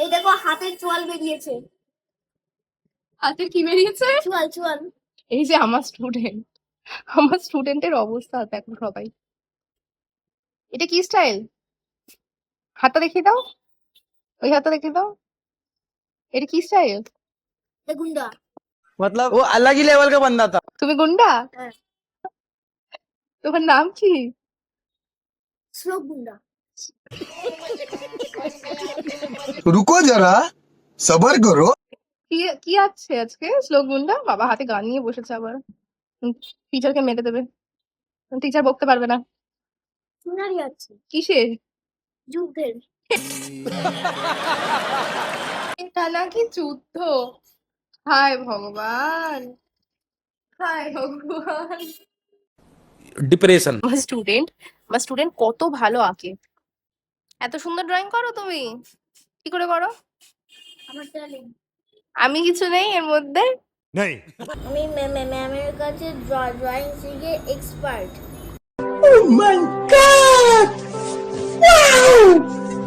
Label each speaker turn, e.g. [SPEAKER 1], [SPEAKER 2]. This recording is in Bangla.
[SPEAKER 1] এই দেখো হাতের চোয়াল বেরিয়েছে।
[SPEAKER 2] হাতের কি বেরিয়েছে?
[SPEAKER 1] চোয়াল চোয়াল।
[SPEAKER 2] এই যে আমার স্টুডেন্টের অবস্থা দেখো সবাই। এটা কি স্টাইল? হাতটা দেখিয়ে দাও, ওই হাতটা দেখিয়ে দাও। এটা কি স্টাইল?
[SPEAKER 1] গুন্ডা।
[SPEAKER 3] मतलब वो अलग ही लेवल का बंदा था।
[SPEAKER 2] তুমি গুন্ডা?
[SPEAKER 1] হ্যাঁ।
[SPEAKER 2] তোমার নাম কি?
[SPEAKER 1] শ্লোক গুন্ডা।
[SPEAKER 4] रुको जरा सबर करो।
[SPEAKER 2] কি কি আছে আজকে শ্লোক গুন্ডা? বাবা হাতে গান নিয়ে বসেছে আবার। টিচারকে মেরে দেবে, টিচার বকতে পারবে না।
[SPEAKER 1] চুনারি আছে
[SPEAKER 2] কিসের?
[SPEAKER 1] যুদ্ধের।
[SPEAKER 2] এটা নাকি যুদ্ধ? হায় ভগবান, হায় ভগবান।
[SPEAKER 5] डिप्रेशन।
[SPEAKER 2] আমার স্টুডেন্ট কত ভালো আঁকে। এত সুন্দর ড্রয়িং করো তুমি, কি করে করো?
[SPEAKER 1] আমার ট্যালেন্ট।
[SPEAKER 2] আমি কিছু নেই এর মধ্যে?
[SPEAKER 5] नहीं।
[SPEAKER 1] আমি ম্যামের কাছে ড্রয়িং শিখে এক্সপার্ট।
[SPEAKER 4] Oh my